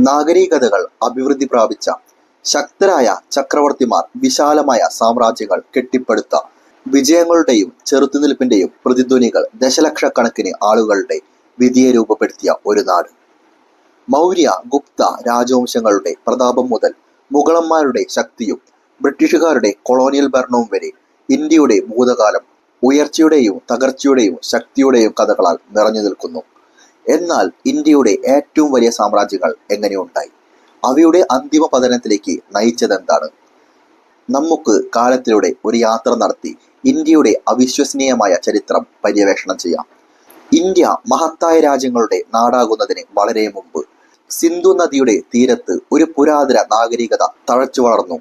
നാഗരികതകൾ അഭിവൃദ്ധി പ്രാപിച്ച ശക്തരായ ചക്രവർത്തിമാർ വിശാലമായ സാമ്രാജ്യങ്ങൾ കെട്ടിപ്പടുത്ത വിജയങ്ങളുടെയും ചെറുത്തുനിൽപ്പിന്റെയും പ്രതിധ്വനികൾ ദശലക്ഷക്കണക്കിന് ആളുകളുടെ വിധിയെ രൂപപ്പെടുത്തിയ ഒരു നാട്. മൗര്യ ഗുപ്ത രാജവംശങ്ങളുടെ പ്രതാപം മുതൽ മുഗളന്മാരുടെ ശക്തിയും ബ്രിട്ടീഷുകാരുടെ കൊളോണിയൽ ഭരണവും വരെ ഇന്ത്യയുടെ ഭൂതകാലം ഉയർച്ചയുടെയും തകർച്ചയുടെയും ശക്തിയുടെയും കഥകളാൽ നിറഞ്ഞു നിൽക്കുന്നു. എന്നാൽ ഇന്ത്യയുടെ ഏറ്റവും വലിയ സാമ്രാജ്യങ്ങൾ എങ്ങനെയുണ്ടായി? അവയുടെ അന്തിമ പതനത്തിലേക്ക് നയിച്ചതെന്താണ്? നമുക്ക് കാലത്തിലൂടെ ഒരു യാത്ര നടത്തി ഇന്ത്യയുടെ അവിശ്വസനീയമായ ചരിത്രം പര്യവേക്ഷണം ചെയ്യാം. ഇന്ത്യ മഹത്തായ രാജ്യങ്ങളുടെ നാടാകുന്നതിന് വളരെ മുമ്പ് സിന്ധു നദിയുടെ തീരത്ത് ഒരു പുരാതന നാഗരികത തഴച്ചു വളർന്നു.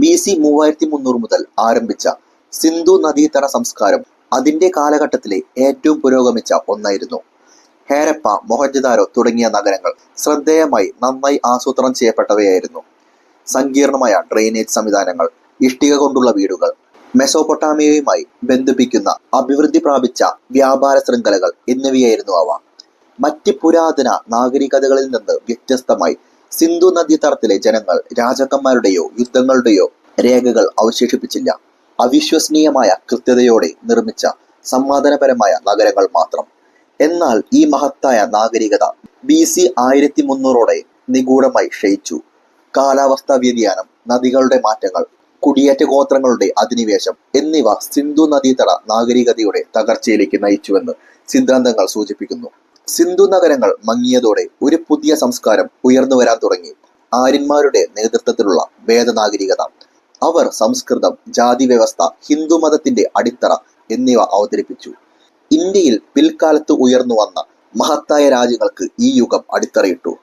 BC 3300 മുതൽ ആരംഭിച്ച സിന്ധു നദീതട സംസ്കാരം അതിന്റെ കാലഘട്ടത്തിലെ ഏറ്റവും പുരോഗമിച്ച ഒന്നായിരുന്നു. ഹേരപ്പ, മൊഹൻജദാരോ തുടങ്ങിയ നഗരങ്ങൾ ശ്രദ്ധേയമായി നന്നായി ആസൂത്രണം ചെയ്യപ്പെട്ടവയായിരുന്നു. സങ്കീർണമായ ഡ്രെയിനേജ് സംവിധാനങ്ങൾ, ഇഷ്ടിക കൊണ്ടുള്ള വീടുകൾ, മെസോപ്പൊട്ടാമിയയുമായി ബന്ധിപ്പിക്കുന്ന അഭിവൃദ്ധി പ്രാപിച്ച വ്യാപാര ശൃംഖലകൾ എന്നിവയായിരുന്നു അവ. മറ്റ് പുരാതന നാഗരികതകളിൽ നിന്ന് വ്യത്യസ്തമായി സിന്ധു നദീതടത്തിലെ ജനങ്ങൾ രാജാക്കന്മാരുടെയോ യുദ്ധങ്ങളുടെയോ രേഖകൾ അവശേഷിപ്പിച്ചില്ല. അവിശ്വസനീയമായ കൃത്യതയോടെ നിർമ്മിച്ച സമാധാനപരമായ നഗരങ്ങൾ മാത്രം. എന്നാൽ ഈ മഹത്തായ നാഗരികത BC 1300 നിഗൂഢമായി ക്ഷയിച്ചു. കാലാവസ്ഥാ വ്യതിയാനം, നദികളുടെ മാറ്റങ്ങൾ, കുടിയേറ്റ ഗോത്രങ്ങളുടെ അധിനിവേശം എന്നിവ സിന്ധു നദീതട നാഗരികതയുടെ തകർച്ചയിലേക്ക് നയിച്ചുവെന്ന് സിദ്ധാന്തങ്ങൾ സൂചിപ്പിക്കുന്നു. സിന്ധു നഗരങ്ങൾ മങ്ങിയതോടെ ഒരു പുതിയ സംസ്കാരം ഉയർന്നു വരാൻ തുടങ്ങി. ആര്യന്മാരുടെ നേതൃത്വത്തിലുള്ള വേദനാഗരികത. അവർ സംസ്കൃതം, ജാതി വ്യവസ്ഥ, ഹിന്ദു മതത്തിന്റെ അടിത്തറ എന്നിവ അവതരിപ്പിച്ചു. ഇന്ത്യയിൽ പിൽക്കാലത്ത് ഉയർന്നു വന്ന മഹത്തായ രാജ്യങ്ങൾക്ക് ഈ യുഗം അടിത്തറയിട്ടു.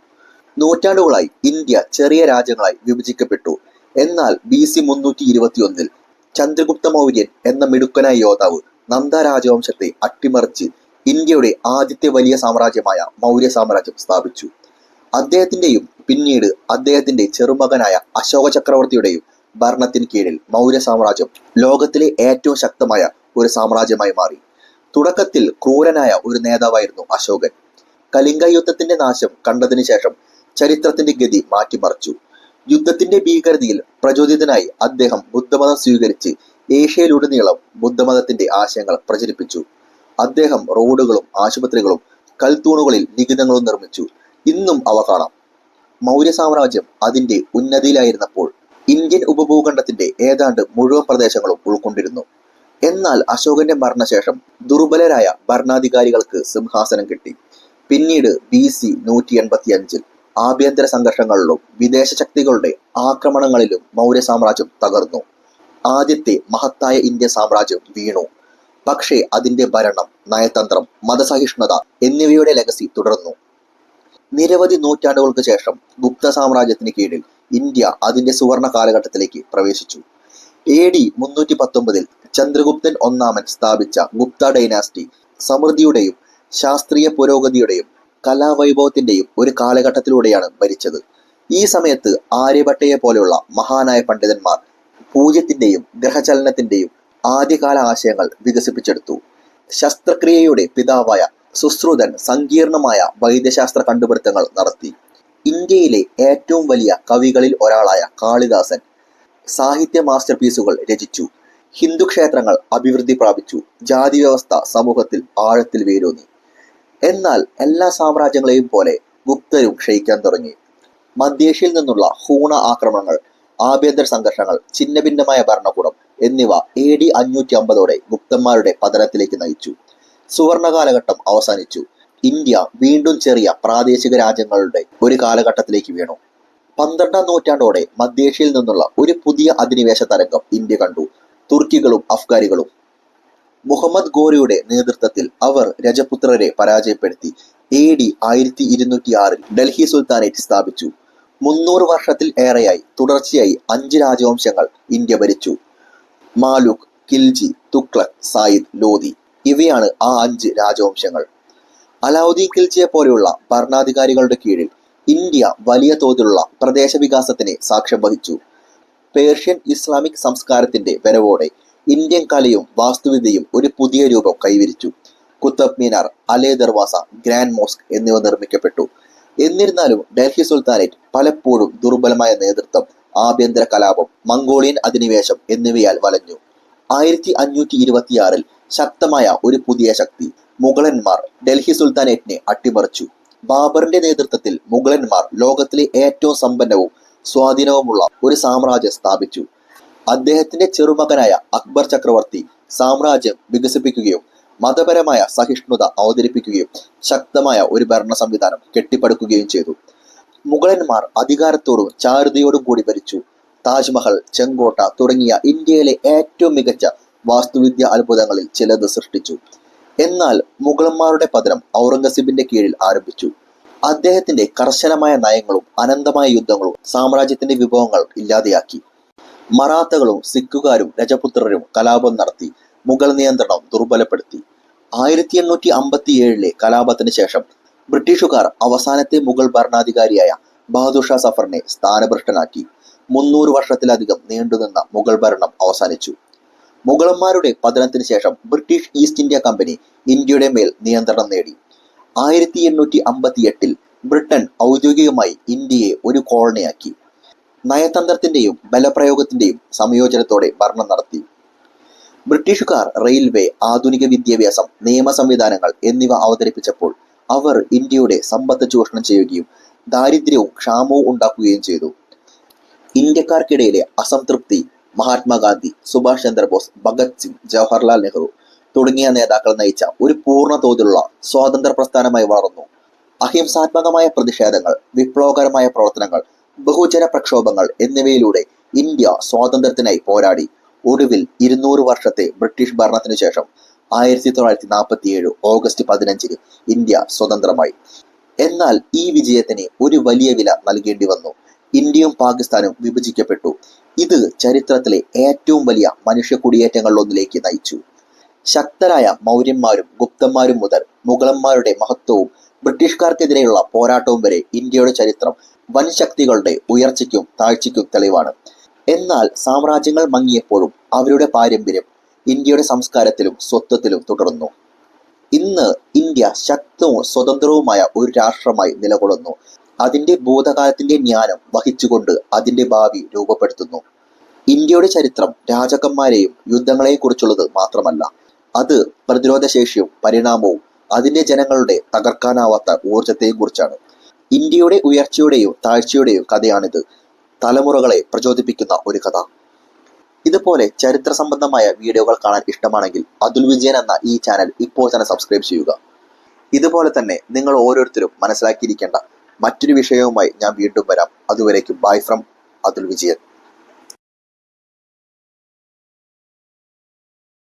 നൂറ്റാണ്ടുകളായി ഇന്ത്യ ചെറിയ രാജ്യങ്ങളായി വിഭജിക്കപ്പെട്ടു. എന്നാൽ BC 321 ചന്ദ്രഗുപ്ത മൗര്യൻ എന്ന മിടുക്കനായ യോദ്ധാവ് നന്ദ രാജവംശത്തെ അട്ടിമറിച്ച് ഇന്ത്യയുടെ ആദ്യത്തെ വലിയ സാമ്രാജ്യമായ മൗര്യ സാമ്രാജ്യം സ്ഥാപിച്ചു. അദ്ദേഹത്തിന്റെയും പിന്നീട് അദ്ദേഹത്തിന്റെ ചെറുമകനായ അശോക ചക്രവർത്തിയുടെയും ഭരണത്തിന് കീഴിൽ മൗര്യ സാമ്രാജ്യം ലോകത്തിലെ ഏറ്റവും ശക്തമായ ഒരു സാമ്രാജ്യമായി മാറി. തുടക്കത്തിൽ ക്രൂരനായ ഒരു നേതാവായിരുന്നു അശോകൻ. കലിംഗ യുദ്ധത്തിന്റെ നാശം കണ്ടതിനു ശേഷം ചരിത്രത്തിന്റെ ഗതി മാറ്റിമറിച്ചു. യുദ്ധത്തിന്റെ ഭീകരതയിൽ പ്രചോദിതനായി അദ്ദേഹം ബുദ്ധമതം സ്വീകരിച്ച് ഏഷ്യയിലുടനീളം ബുദ്ധമതത്തിന്റെ ആശയങ്ങൾ പ്രചരിപ്പിച്ചു. അദ്ദേഹം റോഡുകളും ആശുപത്രികളും കൽത്തൂണുകളിൽ ലിഖിതങ്ങളും നിർമ്മിച്ചു. ഇന്നും അവ കാണാം. മൗര്യ സാമ്രാജ്യം അതിന്റെ ഉന്നതിയിലായിരുന്നപ്പോൾ ഇന്ത്യൻ ഉപഭൂഖണ്ഡത്തിന്റെ ഏതാണ്ട് മുഴുവൻ പ്രദേശങ്ങളും ഉൾക്കൊണ്ടിരുന്നു. എന്നാൽ അശോകന്റെ മരണശേഷം ദുർബലരായ ഭരണാധികാരികൾക്ക് സിംഹാസനം കിട്ടി. പിന്നീട് BC 185 ആഭ്യന്തര സംഘർഷങ്ങളിലും വിദേശ ശക്തികളുടെ ആക്രമണങ്ങളിലും മൗര്യ സാമ്രാജ്യം തകർന്നു. ആദ്യത്തെ മഹത്തായ ഇന്ത്യൻ സാമ്രാജ്യം വീണു. പക്ഷേ അതിന്റെ ഭരണം, നയതന്ത്രം, മതസഹിഷ്ണുത എന്നിവയുടെ ലെഗസി തുടർന്നു. നിരവധി നൂറ്റാണ്ടുകൾക്ക് ശേഷം ഗുപ്ത സാമ്രാജ്യത്തിന് കീഴിൽ ഇന്ത്യ അതിന്റെ സുവർണ കാലഘട്ടത്തിലേക്ക് പ്രവേശിച്ചു. AD 319 ചന്ദ്രഗുപ്തൻ ഒന്നാമൻ സ്ഥാപിച്ച ഗുപ്ത ഡൈനാസ്റ്റി സമൃദ്ധിയുടെയും ശാസ്ത്രീയ പുരോഗതിയുടെയും കലാവൈഭവത്തിന്റെയും ഒരു കാലഘട്ടത്തിലൂടെയാണ് ഭരിച്ചത്. ഈ സമയത്ത് ആര്യഭട്ടയെ പോലെയുള്ള മഹാനായ പണ്ഡിതന്മാർ പൂജ്യത്തിന്റെയും ഗ്രഹചലനത്തിന്റെയും ആദ്യകാല ആശയങ്ങൾ വികസിപ്പിച്ചെടുത്തു. ശസ്ത്രക്രിയയുടെ പിതാവായ സുശ്രുതൻ സങ്കീർണമായ വൈദ്യശാസ്ത്ര കണ്ടുപിടുത്തങ്ങൾ നടത്തി. ഇന്ത്യയിലെ ഏറ്റവും വലിയ കവികളിൽ ഒരാളായ കാളിദാസൻ സാഹിത്യ മാസ്റ്റർ പീസുകൾ രചിച്ചു. ഹിന്ദു ക്ഷേത്രങ്ങൾ അഭിവൃദ്ധി പ്രാപിച്ചു. ജാതി വ്യവസ്ഥ സമൂഹത്തിൽ ആഴത്തിൽ വേരൂന്നി. എന്നാൽ എല്ലാ സാമ്രാജ്യങ്ങളെയും പോലെ ഗുപ്തരും ക്ഷയിക്കാൻ തുടങ്ങി. മധ്യേഷ്യയിൽ നിന്നുള്ള ഹൂണ ആക്രമണങ്ങൾ, ആഭ്യന്തര സംഘർഷങ്ങൾ, ഛിന്നഭിന്നമായ ഭരണകൂടം എന്നിവ AD 550 ഗുപ്തന്മാരുടെ പതനത്തിലേക്ക് നയിച്ചു. സുവർണ കാലഘട്ടം അവസാനിച്ചു. ഇന്ത്യ വീണ്ടും ചെറിയ പ്രാദേശിക രാജ്യങ്ങളുടെ ഒരു കാലഘട്ടത്തിലേക്ക് വീണു. 12ാം നൂറ്റാണ്ടോടെ മധ്യേഷ്യയിൽ നിന്നുള്ള ഒരു പുതിയ അധിനിവേശ തരംഗം ഇന്ത്യ കണ്ടു. തുർക്കികളും അഫ്ഗാനികളും. മുഹമ്മദ് ഗോറിയുടെ നേതൃത്വത്തിൽ അവർ രജപുത്രരെ പരാജയപ്പെടുത്തി AD 1206 ഡൽഹി സുൽത്താനേറ്റ് സ്ഥാപിച്ചു. 300 വർഷത്തിൽ ഏറെയായി തുടർച്ചയായി 5 രാജവംശങ്ങൾ ഇന്ത്യ ഭരിച്ചു. മാലുക്, ഖിൽജി, തുഗ്ലക്, സായിദ്, ലോധി ഇവയാണ് ആ 5 രാജവംശങ്ങൾ. അലാവുദ്ദീൻ ഖിൽജിയെ പോലെയുള്ള ഭരണാധികാരികളുടെ കീഴിൽ ഇന്ത്യ വലിയ തോതിലുള്ള പ്രദേശ വികാസത്തിന് സാക്ഷ്യം വഹിച്ചു. പേർഷ്യൻ ഇസ്ലാമിക് സംസ്കാരത്തിന്റെ വരവോടെ ഇന്ത്യൻ കലയും വാസ്തുവിദ്യയും ഒരു പുതിയ രൂപം കൈവരിച്ചു. കുത്തബ് മിനാർ, അലേ ദർവാസ, ഗ്രാൻഡ് മോസ്ക് എന്നിവ നിർമ്മിക്കപ്പെട്ടു. എന്നിരുന്നാലും ഡൽഹി സുൽത്താനേറ്റ് പലപ്പോഴും ദുർബലമായ നേതൃത്വം, ആഭ്യന്തര കലാപം, മംഗോളിയൻ അധിനിവേശം എന്നിവയാൽ വലഞ്ഞു. 1526 ശക്തമായ ഒരു പുതിയ ശക്തി മുഗളന്മാർ ഡൽഹി സുൽത്താനേറ്റിനെ അട്ടിമറിച്ചു. ബാബറിന്റെ നേതൃത്വത്തിൽ മുഗളന്മാർ ലോകത്തിലെ ഏറ്റവും സമ്പന്നവും സ്വാധീനവുമുള്ള ഒരു സാമ്രാജ്യം സ്ഥാപിച്ചു. അദ്ദേഹത്തിന്റെ ചെറുമകനായ അക്ബർ ചക്രവർത്തി സാമ്രാജ്യം വികസിപ്പിക്കുകയും മതപരമായ സഹിഷ്ണുത അവതരിപ്പിക്കുകയും ശക്തമായ ഒരു ഭരണ സംവിധാനം കെട്ടിപ്പടുക്കുകയും ചെയ്തു. മുഗളന്മാർ അധികാരത്തോടും ചാരുതയോടും കൂടി ഭരിച്ചു. താജ്മഹൽ, ചെങ്കോട്ട തുടങ്ങിയ ഇന്ത്യയിലെ ഏറ്റവും മികച്ച വാസ്തുവിദ്യ അത്ഭുതങ്ങളിൽ ചിലത് സൃഷ്ടിച്ചു. എന്നാൽ മുഗളന്മാരുടെ പതനം ഔറംഗസീബിന്റെ കീഴിൽ ആരംഭിച്ചു. അദ്ദേഹത്തിന്റെ കർശനമായ നയങ്ങളും അനന്തമായ യുദ്ധങ്ങളും സാമ്രാജ്യത്തിന്റെ വിഭവങ്ങൾ ഇല്ലാതെയാക്കി. മറാത്തകളും സിഖുകാരും രജപുത്രരും കലാപം നടത്തി മുഗൾ നിയന്ത്രണം ദുർബലപ്പെടുത്തി. 1857 കലാപത്തിന് ശേഷം ബ്രിട്ടീഷുകാർ അവസാനത്തെ മുഗൾ ഭരണാധികാരിയായ ബഹദൂർ ഷാ സഫറിനെ സ്ഥാനഭ്രഷ്ടനാക്കി. 300 വർഷത്തിലധികം നീണ്ടുനിന്ന മുഗൾ ഭരണം അവസാനിച്ചു. മുഗളന്മാരുടെ പതനത്തിന് ശേഷം ബ്രിട്ടീഷ് ഈസ്റ്റ് ഇന്ത്യ കമ്പനി ഇന്ത്യയുടെ മേൽ നിയന്ത്രണം നേടി. 1858 ബ്രിട്ടൻ ഔദ്യോഗികമായി ഇന്ത്യയെ ഒരു കോളനിയാക്കി. നയതന്ത്രത്തിന്റെയും ബലപ്രയോഗത്തിന്റെയും സംയോജനത്തോടെ ഭരണം നടത്തി. ബ്രിട്ടീഷുകാർ റെയിൽവേ, ആധുനിക വിദ്യാഭ്യാസം, നിയമ സംവിധാനങ്ങൾ എന്നിവ അവതരിപ്പിച്ചപ്പോൾ അവർ ഇന്ത്യയുടെ സമ്പത്ത് ചൂഷണം ചെയ്യുകയും ദാരിദ്ര്യവും ക്ഷാമവും ഉണ്ടാക്കുകയും ചെയ്തു. ഇന്ത്യക്കാർക്കിടയിലെ അസംതൃപ്തി മഹാത്മാഗാന്ധി, സുഭാഷ് ചന്ദ്രബോസ്, ഭഗത് സിംഗ്, ജവഹർലാൽ നെഹ്റു തുടങ്ങിയ നേതാക്കൾ നയിച്ച ഒരു പൂർണ്ണ തോതിലുള്ള സ്വാതന്ത്ര്യ പ്രസ്ഥാനമായി വളർന്നു. അഹിംസാത്മകമായ പ്രതിഷേധങ്ങൾ, വിപ്ലവകരമായ പ്രവർത്തനങ്ങൾ, ബഹുജന പ്രക്ഷോഭങ്ങൾ എന്നിവയിലൂടെ ഇന്ത്യ സ്വാതന്ത്ര്യത്തിനായി പോരാടി. ഒടുവിൽ 200 വർഷത്തെ ബ്രിട്ടീഷ് ഭരണത്തിനു ശേഷം 1947 ഓഗസ്റ്റ് 15 ഇന്ത്യ സ്വതന്ത്രമായി. എന്നാൽ ഈ വിജയത്തിന് ഒരു വലിയ വില നൽകേണ്ടി വന്നു. ഇന്ത്യയും പാകിസ്ഥാനും വിഭജിക്കപ്പെട്ടു. ഇത് ചരിത്രത്തിലെ ഏറ്റവും വലിയ മനുഷ്യ കുടിയേറ്റങ്ങളിലൊന്നിലേക്ക് നയിച്ചു. ശക്തരായ മൗര്യന്മാരും ഗുപ്തന്മാരും മുതൽ മുഗളന്മാരുടെ മഹത്വവും ബ്രിട്ടീഷുകാർക്കെതിരെയുള്ള പോരാട്ടവും വരെ ഇന്ത്യയുടെ ചരിത്രം വൻ ശക്തികളുടെ ഉയർച്ചയ്ക്കും താഴ്ചയ്ക്കും തെളിവാണ്. എന്നാൽ സാമ്രാജ്യങ്ങൾ മങ്ങിയപ്പോഴും അവരുടെ പാരമ്പര്യം ഇന്ത്യയുടെ സംസ്കാരത്തിലും സ്വത്വത്തിലും തുടർന്നു. ഇന്ന് ഇന്ത്യ ശക്തവും സ്വതന്ത്രവുമായ ഒരു രാഷ്ട്രമായി നിലകൊള്ളുന്നു. അതിന്റെ ഭൂതകാലത്തിന്റെ ജ്ഞാനം വഹിച്ചുകൊണ്ട് അതിന്റെ ഭാവി രൂപപ്പെടുത്തുന്നു. ഇന്ത്യയുടെ ചരിത്രം രാജാക്കന്മാരെയും യുദ്ധങ്ങളെയും കുറിച്ചുള്ളത് മാത്രമല്ല, അത് പ്രതിരോധശേഷിയും പരിണാമവും അതിന്റെ ജനങ്ങളുടെ തകർക്കാനാവാത്ത ഊർജത്തെയും കുറിച്ചാണ്. ഇന്ത്യയുടെ ഉയർച്ചയുടെയും താഴ്ചയുടെയും കഥയാണിത്. തലമുറകളെ പ്രചോദിപ്പിക്കുന്ന ഒരു കഥ. ഇതുപോലെ ചരിത്ര സംബന്ധമായ വീഡിയോകൾ കാണാൻ ഇഷ്ടമാണെങ്കിൽ അതുൽ വിജയൻ എന്ന ഈ ചാനൽ ഇപ്പോൾ തന്നെ സബ്സ്ക്രൈബ് ചെയ്യുക. ഇതുപോലെ തന്നെ നിങ്ങൾ ഓരോരുത്തരും മനസ്സിലാക്കിയിരിക്കേണ്ട മറ്റൊരു വിഷയവുമായി ഞാൻ വീണ്ടും വരാം. അതുവരേക്കും ബൈ ഫ്രം അതുൽ വിജയൻ.